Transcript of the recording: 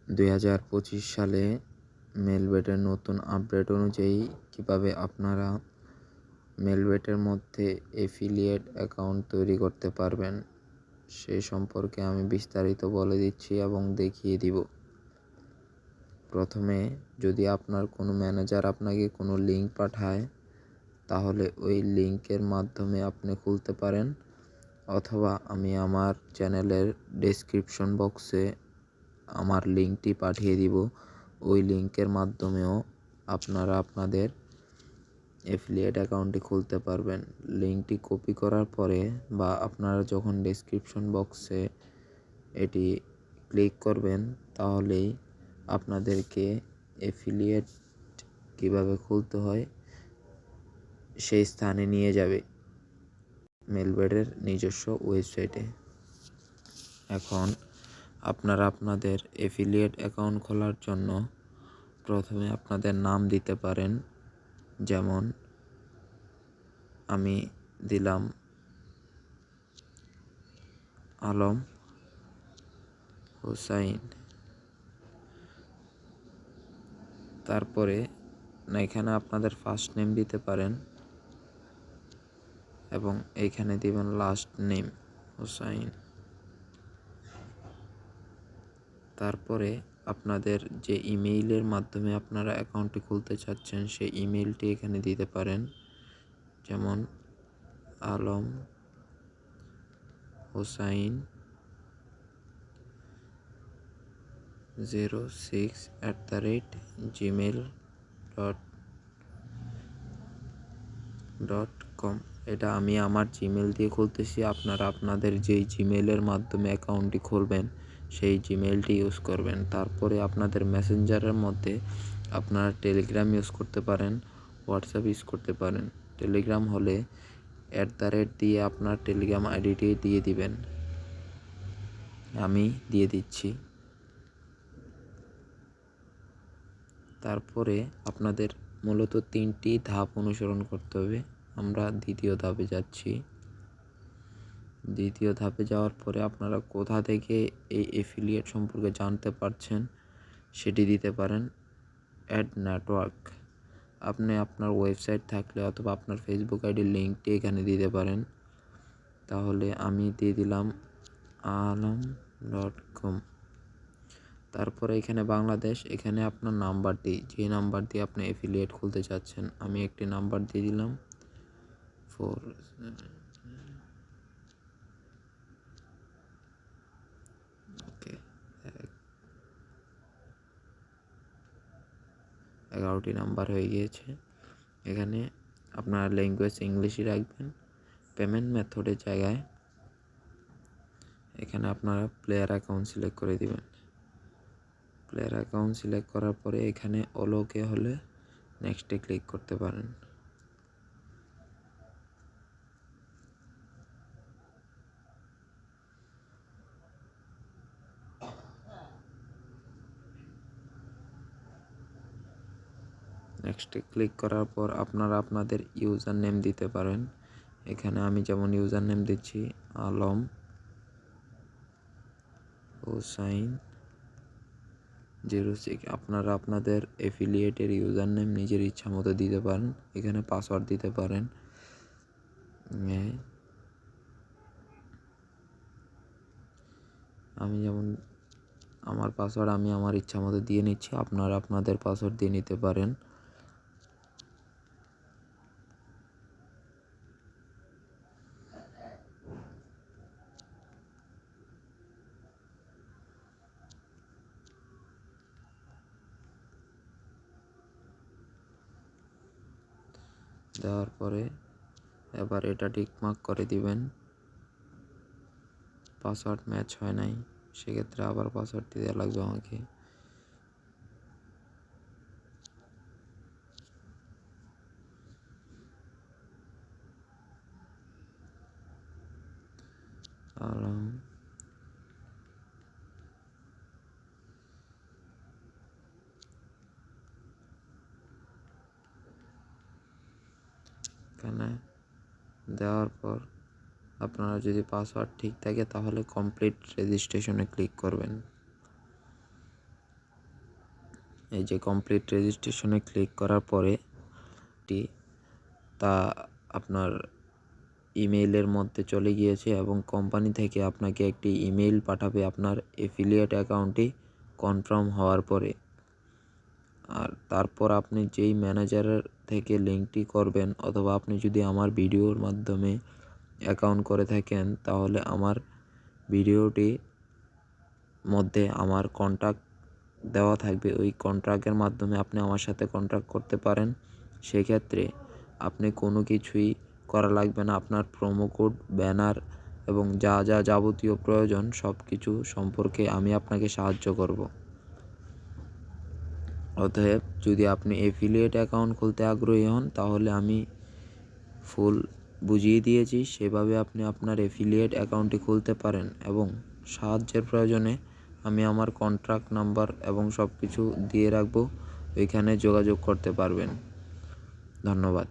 2025 সালে মেলবেটের নতুন আপডেট অনুযায়ী কিভাবে আপনারা মেলবেটের মধ্যে এফিলিয়েট অ্যাকাউন্ট তৈরি করতে পারবেন সে সম্পর্কে আমি বিস্তারিত বলে দিচ্ছি এবং দেখিয়ে দিব। প্রথমে যদি আপনার কোনো ম্যানেজার আপনাকে কোনো লিঙ্ক পাঠায় তাহলে ওই লিঙ্কের মাধ্যমে আপনি খুলতে পারেন, অথবা আমি আমার চ্যানেলের ডেসক্রিপশন বক্সে আমার লিঙ্কটি পাঠিয়ে দিব। ওই লিঙ্কের মাধ্যমেও আপনারা আপনাদের এফিলিয়েট অ্যাকাউন্টটি খুলতে পারবেন। লিঙ্কটি কপি করার পরে বা আপনারা যখন ডেসক্রিপশন বক্সে এটি ক্লিক করবেন তাহলেই আপনাদেরকে এফিলিয়েট কিভাবে খুলতে হয় সেই স্থানে নিয়ে যাবে, মেলবেটের নিজস্ব ওয়েবসাইটে। এখন আপনারা আপনাদের এফিলিয়েট অ্যাকাউন্ট খোলার জন্য প্রথমে আপনাদের নাম দিতে পারেন, যেমন আমি দিলাম আলম হোসাইন। তারপরে এখানে আপনাদের ফার্স্ট নেম দিতে পারেন এবং এইখানে দিবেন লাস্ট নেম হোসাইন। তারপরে আপনাদের যে ইমেইলের মাধ্যমে আপনারা অ্যাকাউন্টটি খুলতে চাচ্ছেন সেই ইমেইলটি এখানে দিতে পারেন, যেমন আলম হোসাইন 06@gmail.com। এটা আমি আমার জিমেল দিয়ে খুলতেছি। আপনারা আপনাদের যেই জিমেলের মাধ্যমে অ্যাকাউন্টটি খুলবেন সেই জিমেলটি ইউজ করবেন। তারপরে আপনাদের মেসেঞ্জারের মধ্যে আপনারা টেলিগ্রাম ইউজ করতে পারেন, হোয়াটসঅ্যাপ ইউজ করতে পারেন। টেলিগ্রাম হলে @ দিয়ে আপনার টেলিগ্রাম আইডিটি দিয়ে দিবেন। আমি দিয়ে দিচ্ছি। তারপরে আপনাদের মূলত 3টি ধাপ অনুসরণ করতে হবে। আমরা দ্বিতীয় ধাপে যাচ্ছি। দ্বিতীয় ধাপে যাওয়ার পরে আপনারা কোথা থেকে এই এফিলিয়েট সম্পর্কে জানতে পারছেন সেটি দিতে পারেন। অ্যাড নেটওয়ার্ক আপনি আপনার ওয়েবসাইট থাকলে অথবা আপনার ফেসবুক আইডির লিঙ্কটি এখানে দিতে পারেন। তাহলে আমি দিয়ে দিলাম alam.com। তারপরে এখানে বাংলাদেশ, এখানে আপনার নাম্বারটি, যে নাম্বার দিয়ে আপনি এফিলিয়েট খুলতে চাচ্ছেন, আমি একটি নাম্বার দিয়ে দিলাম 4 ওকে 11টি নাম্বার হয়ে গিয়েছে। এখানে আপনার ল্যাঙ্গুয়েজ ইংলিশই রাখবেন। পেমেন্ট মেথডের জায়গায় এখানে আপনারা প্লেয়ার অ্যাকাউন্ট সিলেক্ট করে দিবেন। প্লেয়ার অ্যাকাউন্ট সিলেক্ট করার পরে এখানে ওকে হলে নেক্সটে ক্লিক করতে পারেন। নেক্সটে ক্লিক করার পর আপনারা আপনাদের ইউজার নেম দিতে পারেন। এখানে আমি যেমন ইউজার নেম দিচ্ছি আলম হোসাইন 06। আপনারা আপনাদের এফিলিয়েটের ইউজার নেম নিজের ইচ্ছা মতো দিতে পারেন। এখানে পাসওয়ার্ড দিতে পারেন। আমি যেমন আমার পাসওয়ার্ড আমি আমার ইচ্ছা মতো দিয়ে নিচ্ছি, আপনারা আপনাদের পাসওয়ার্ড দিয়ে নিতে পারেন। দেওয়ার পরে এবার এটা টিকমার্ক করে দিবেন। পাসওয়ার্ড ম্যাচ হয় নাই, সেক্ষেত্রে আবার পাসওয়ার্ড দিয়ে দেওয়া লাগবে আমাকে। আলম এখানে দেওয়ার পর আপনারা যদি পাসওয়ার্ড ঠিক থাকে তাহলে কমপ্লিট রেজিস্ট্রেশনে ক্লিক করবেন। এই যে কমপ্লিট রেজিস্ট্রেশনে ক্লিক করার পরে তা আপনার ইমেইলের মধ্যে চলে গিয়েছে এবং কোম্পানি থেকে আপনাকে একটি ইমেইল পাঠাবে আপনার এফিলিয়েট অ্যাকাউন্টটি কনফার্ম হওয়ার পরে। আর তারপর আপনি যেই ম্যানেজারের থেকে লিঙ্কটি করবেন, অথবা আপনি যদি আমার ভিডিওর মাধ্যমে অ্যাকাউন্ট করে থাকেন, তাহলে আমার ভিডিওটি মধ্যে আমার কন্ট্যাক্ট দেওয়া থাকবে। ওই কন্ট্রাক্টের মাধ্যমে আপনি আমার সাথে কন্ট্যাক্ট করতে পারেন। সেক্ষেত্রে আপনি কোনো কিছুই করা লাগবে না। আপনার প্রোমো কোড, ব্যানার এবং যা যা যাবতীয় প্রয়োজন সব কিছু সম্পর্কে আমি আপনাকে সাহায্য করব। অতএব যদি আপনি এফিলিয়েট অ্যাকাউন্ট খুলতে আগ্রহী হন, তাহলে আমি ফুল বুঝিয়ে দিয়েছি, সেভাবে আপনি আপনার এফিলিয়েট অ্যাকাউন্টটি খুলতে পারেন এবং সাহায্যের প্রয়োজনে আমি আমার কন্ট্রাক্ট নাম্বার এবং সব কিছু দিয়ে রাখবো, ওইখানে যোগাযোগ করতে পারবেন। ধন্যবাদ।